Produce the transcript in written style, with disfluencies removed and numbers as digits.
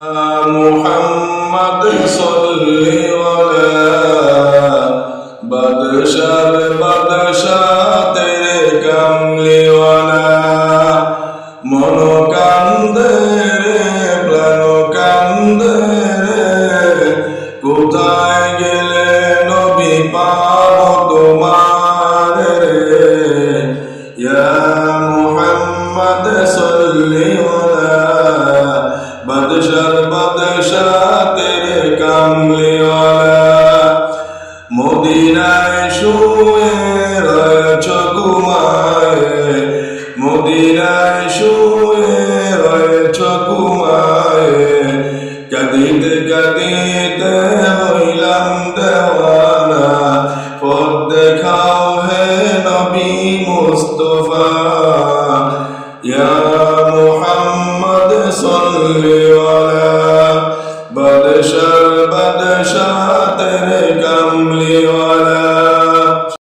मुहम्मद सल्ली अला बादशाह बादशाह तेरे कमली वाला मनो कांदे रे प्राणो कांदे रे कोथाय गेले नबी पाबो तुम्हारे रे या मुहम्मद सल्ली अला बादशाह बादशाह तेरे कामली वाला मदीनाय শুয়ে রয়েছ ঘুমায়ে মদীনায় শুয়ে রয়েছ ঘুমায়ে কাঁদিতে কাঁদিতে হইলাম দেওয়ানা পথ দেখাও হে নবী মুস্তাফা ইয়া মুহাম্মদ सल्ली वाला बादशाह बादशाह तेरे कमली वाला